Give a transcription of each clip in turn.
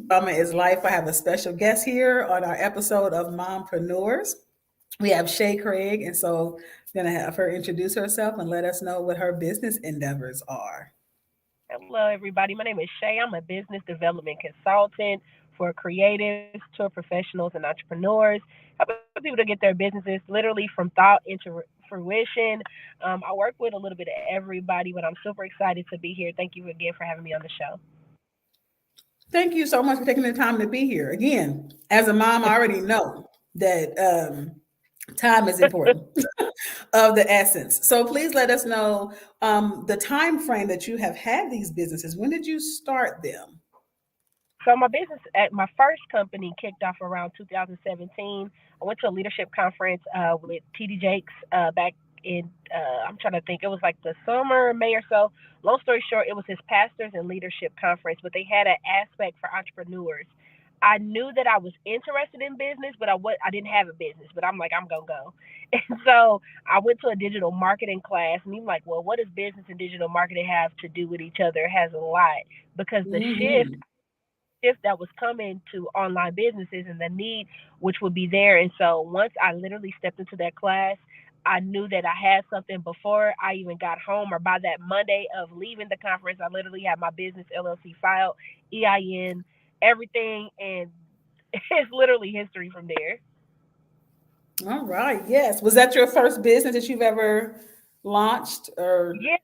Mama is Life. I have a special guest here on our episode of Mom-preneurs. We have Shay Craig, and so I'm going to have her introduce herself and let us know what her business endeavors are. Hello, everybody. My name is Shay. I'm a business development consultant for creatives, tour professionals, and entrepreneurs, helping people to get their businesses literally from thought into fruition. I work with a little bit of everybody, but I'm super excited to be here. Thank you again for having me on the show. Thank you so much for taking the time to be here. Again, as a mom, I already know that time is important of the essence. So please let us know the time frame that you have had these businesses. When did you start them? So my business at my first company kicked off around 2017. I went to a leadership conference with TD Jakes back in I'm trying to think, it was like the summer, May or so. Long story short, it was his pastors and leadership conference, but they had an aspect for entrepreneurs. I knew that I was interested in business, but I didn't have a business. But I'm like, I'm gonna go, and so I went to a digital marketing class, and he's like, well, what does business and digital marketing have to do with each other? It has a lot because the Hmm. shift that was coming to online businesses and the need which would be there. And so once I literally stepped into that class, I knew that I had something before I even got home, or by that Monday of leaving the conference. I literally had my business LLC filed, EIN, everything, and it's literally history from there. All right. Yes. Was that your first business that you've ever launched or? Yeah.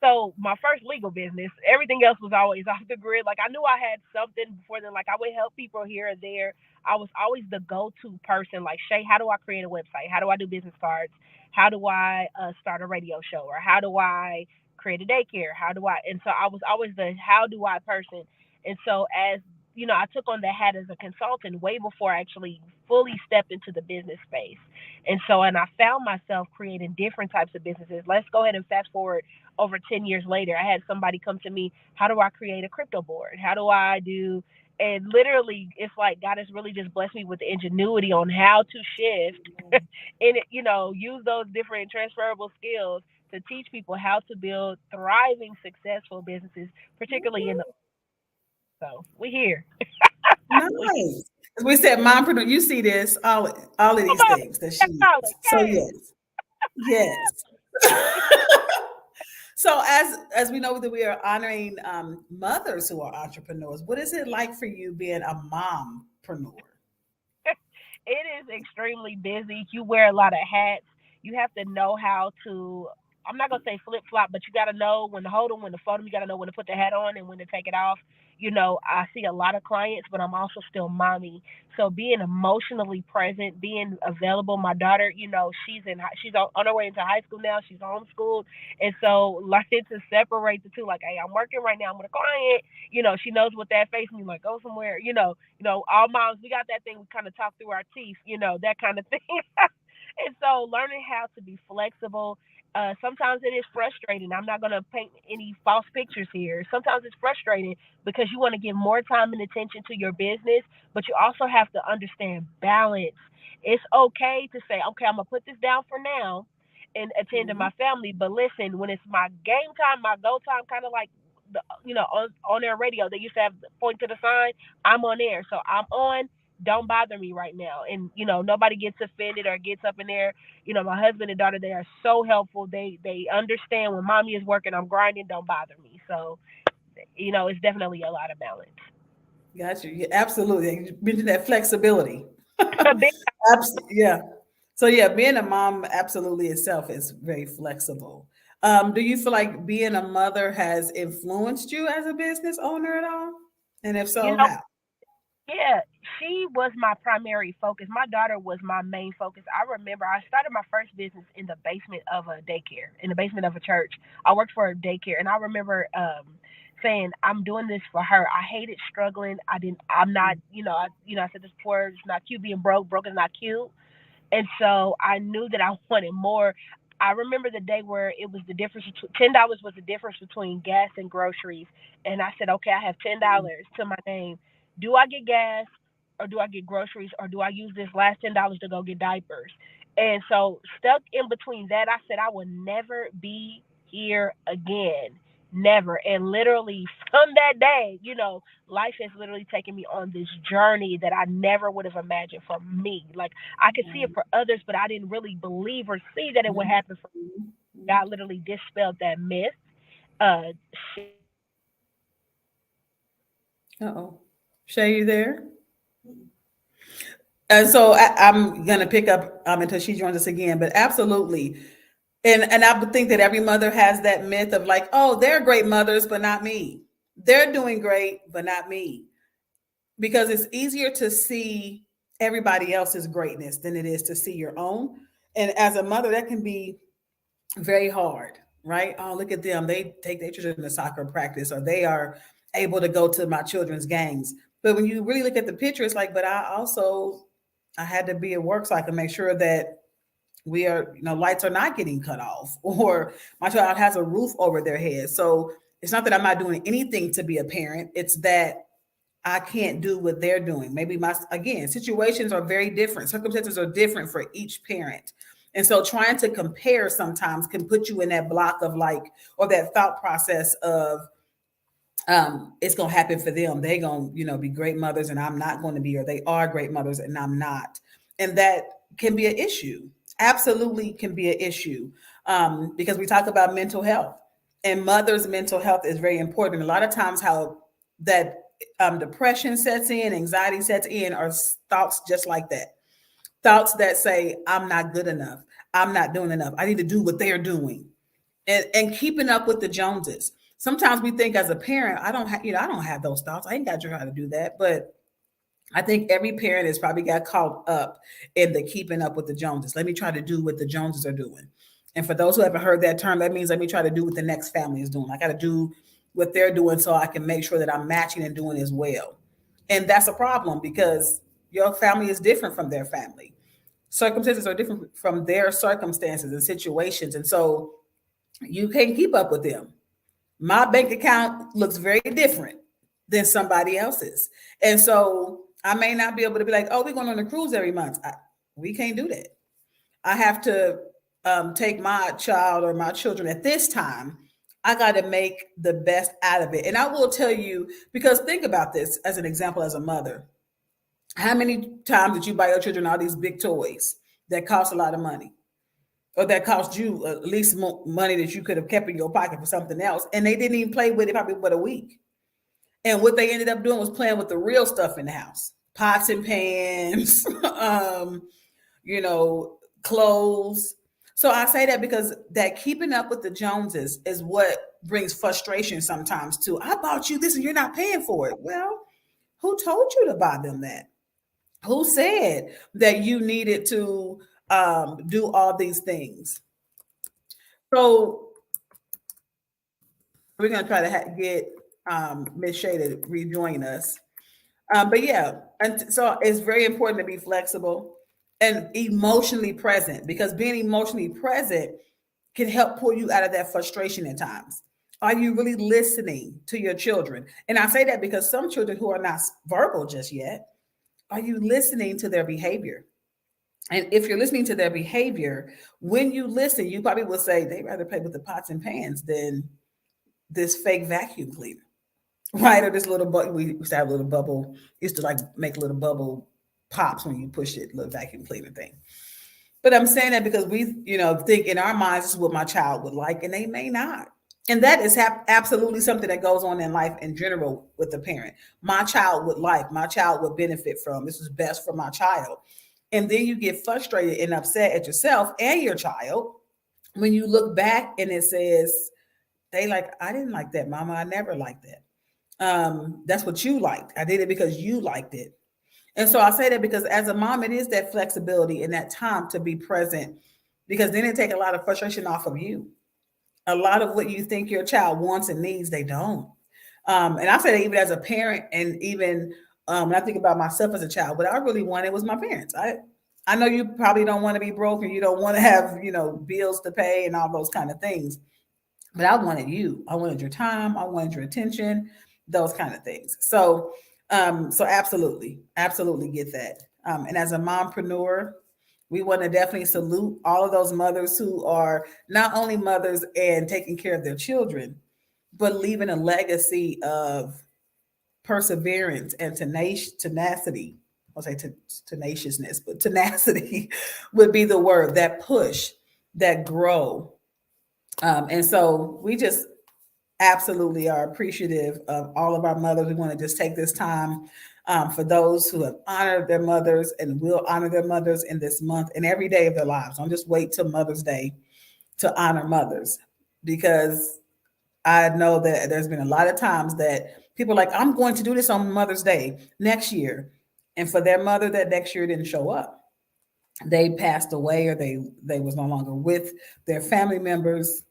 So my first legal business, everything else was always off the grid. Like I knew I had something before then. Like I would help people here and there. I was always the go-to person. Like Shay, how do I create a website? How do I do business cards? How do I start a radio show? Or how do I create a daycare? How do I? And so I was always the how do I person. And so as you know, I took on the hat as a consultant way before I actually fully stepped into the business space. And I found myself creating different types of businesses. Let's go ahead and fast forward over 10 years later. I had somebody come to me, how do I create a crypto board? How do I do, and literally it's like God has really just blessed me with the ingenuity on how to shift and, use those different transferable skills to teach people how to build thriving, successful businesses, particularly in the, so we here. We, Nice. As we said, mompreneur, you see this, all of come these on, things that she, Charlotte, so yes. yes. Yes. So as we know that we are honoring mothers who are entrepreneurs, what is it like for you being a mompreneur? It is extremely busy. You wear a lot of hats. You have to know how to. I'm not gonna say flip flop, but you got to know when to hold them, when to fold them. You got to know when to put the hat on and when to take it off. I see a lot of clients, but I'm also still mommy. So being emotionally present, being available. My daughter, she's on her way into high school now. She's homeschooled, and so learning to separate the two. Like, hey, I'm working right now. I'm with a client. She knows what that face means. Like, go somewhere. All moms, we got that thing we kind of talk through our teeth, that kind of thing. And so learning how to be flexible. Sometimes it is frustrating. I'm not going to paint any false pictures here. Sometimes it's frustrating because you want to give more time and attention to your business, but you also have to understand balance. It's okay to say, okay, I'm going to put this down for now and attend to Mhm. my family. But listen, when it's my game time, my go time, kind of like on their radio, they used to have point to the sign. I'm on air, so I'm on. Don't bother me right now. And nobody gets offended or gets up in there. My husband and daughter, they are so helpful. They understand when mommy is working, I'm grinding. Don't bother me. So it's definitely a lot of balance. Got you. Yeah, absolutely. You mentioned that flexibility. Big Yeah. So yeah, being a mom absolutely itself is very flexible. Do you feel like being a mother has influenced you as a business owner at all? And if you so, know, how? Yeah, she was my primary focus. My daughter was my main focus. I remember I started my first business in the basement of a daycare, in the basement of a church. I worked for a daycare, and I remember saying, "I'm doing this for her." I hated struggling. I didn't. I'm not. I said this before. It's not cute being broke. Broke is not cute. And so I knew that I wanted more. I remember the day where it was the difference between $10 was the difference between gas and groceries. And I said, okay, I have $10 to my name. Do I get gas or do I get groceries or do I use this last $10 to go get diapers? And so stuck in between that, I said I will never be here again. never. And literally from that day, life has literally taken me on this journey that I never would have imagined for me. Like I could see it for others, but I didn't really believe or see that it would happen for me. God literally dispelled that myth. Uh, Uh-oh. Shay, you there? And so I'm gonna pick up until she joins us again, but absolutely. And I would think that every mother has that myth of like, oh, they're great mothers, but not me. They're doing great, but not me. Because it's easier to see everybody else's greatness than it is to see your own. And as a mother, that can be very hard, right? Oh, look at them. They take their children to soccer practice, or they are able to go to my children's games. But when you really look at the picture, it's like, but I had to be at work so I can make sure that we are, lights are not getting cut off, or my child has a roof over their head. So it's not that I'm not doing anything to be a parent. It's that I can't do what they're doing. Maybe again, situations are very different. Circumstances are different for each parent. And so trying to compare sometimes can put you in that block of like, or that thought process of, it's going to happen for them. They're going to, be great mothers and I'm not going to be, or they are great mothers and I'm not. And that can be an issue. Absolutely can be an issue, because we talk about mental health, and mothers' mental health is very important. A lot of times how that depression sets in, anxiety sets in, are thoughts just like that. Thoughts that say, I'm not good enough. I'm not doing enough. I need to do what they're doing. And keeping up with the Joneses. Sometimes we think as a parent, I don't have those thoughts. I ain't got to try to do that. But I think every parent has probably got caught up in the keeping up with the Joneses. Let me try to do what the Joneses are doing. And for those who haven't heard that term, that means let me try to do what the next family is doing. I got to do what they're doing so I can make sure that I'm matching and doing as well. And that's a problem because your family is different from their family. Circumstances are different from their circumstances and situations. And so you can't keep up with them. My bank account looks very different than somebody else's. And so I may not be able to be like, oh, we're going on a cruise every month. We can't do that. I have to take my child or my children at this time. I got to make the best out of it. And I will tell you, because think about this as an example, as a mother. How many times did you buy your children all these big toys that cost a lot of money? Or that cost you at least money that you could have kept in your pocket for something else. And they didn't even play with it probably but a week. And what they ended up doing was playing with the real stuff in the house. Pots and pans, you know, clothes. So I say that because that keeping up with the Joneses is what brings frustration sometimes too. I bought you this and you're not paying for it. Well, who told you to buy them that? Who said that you needed to do all these things? So we're going to try to get Miss Shay to rejoin us. But yeah, and so it's very important to be flexible and emotionally present, because being emotionally present can help pull you out of that frustration at times. Are you really listening to your children? And I say that because some children who are not verbal just yet, are you listening to their behavior? And if you're listening to their behavior, when you listen, you probably will say they rather play with the pots and pans than this fake vacuum cleaner, right? Or this little we used to have a little bubble, used to like make little bubble pops when you push it, little vacuum cleaner thing. But I'm saying that because we, think in our minds this is what my child would like, and they may not. And that is absolutely something that goes on in life in general with the parent. My child would like, my child would benefit from. This is best for my child. And then you get frustrated and upset at yourself and your child when you look back and it says, they like, I didn't like that, mama. I never liked that. That's what you liked. I did it because you liked it. And so I say that because as a mom, it is that flexibility and that time to be present, because then it take a lot of frustration off of you. A lot of what you think your child wants and needs, they don't. And I say that even as a parent, and even when I think about myself as a child, what I really wanted was my parents. I know you probably don't want to be broke and you don't want to have, bills to pay and all those kind of things. But I wanted you. I wanted your time. I wanted your attention, those kind of things. So absolutely get that. And as a mompreneur, we want to definitely salute all of those mothers who are not only mothers and taking care of their children, but leaving a legacy of perseverance and tenacity. I'll say tenaciousness, but tenacity would be the word, that push, that grow. And so we just absolutely are appreciative of all of our mothers. We want to just take this time for those who have honored their mothers and will honor their mothers in this month and every day of their lives. Don't just wait till Mother's Day to honor mothers, because I know that there's been a lot of times that people are like, I'm going to do this on Mother's Day next year. And for their mother, that next year didn't show up. They passed away, or they was no longer with their family members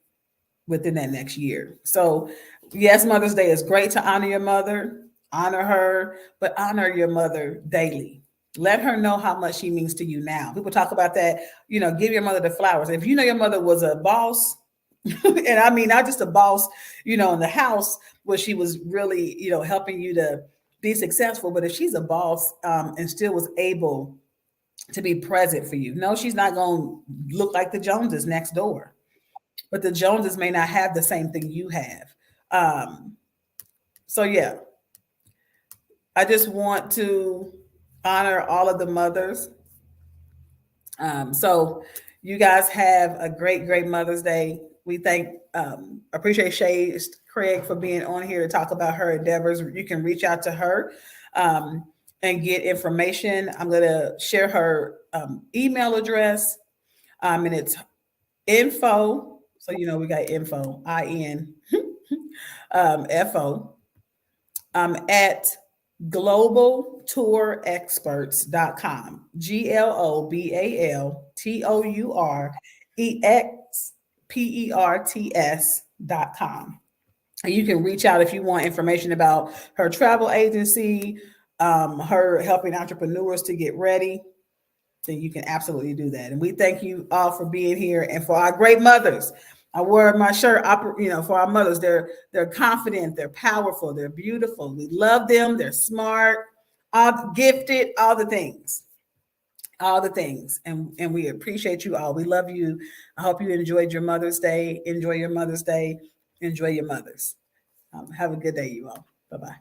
within that next year. So, yes, Mother's Day is great to honor your mother, honor her, but honor your mother daily. Let her know how much she means to you now. People talk about that, give your mother the flowers. If you know your mother was a boss, and I mean, not just a boss, in the house where she was really, helping you to be successful, but if she's a boss and still was able to be present for you, no, she's not going to look like the Joneses next door, but the Joneses may not have the same thing you have. Um, so yeah, I just want to honor all of the mothers. So you guys have a great, great Mother's Day. We appreciate Shay Craig for being on here to talk about her endeavors. You can reach out to her um, and get information. I'm going to share her email address, and it's info. So, we got info, info, at globaltourexperts.com. globaltourexperts.com. And you can reach out if you want information about her travel agency, her helping entrepreneurs to get ready. Then you can absolutely do that. And we thank you all for being here, and for our great mothers. I wore my shirt, for our mothers. They're confident, they're powerful, they're beautiful. We love them. They're smart, all gifted, all the things, and we appreciate you all. We love you. I hope you enjoyed your Mother's Day. Enjoy your Mother's Day. Enjoy your mothers. Have a good day, you all. Bye bye.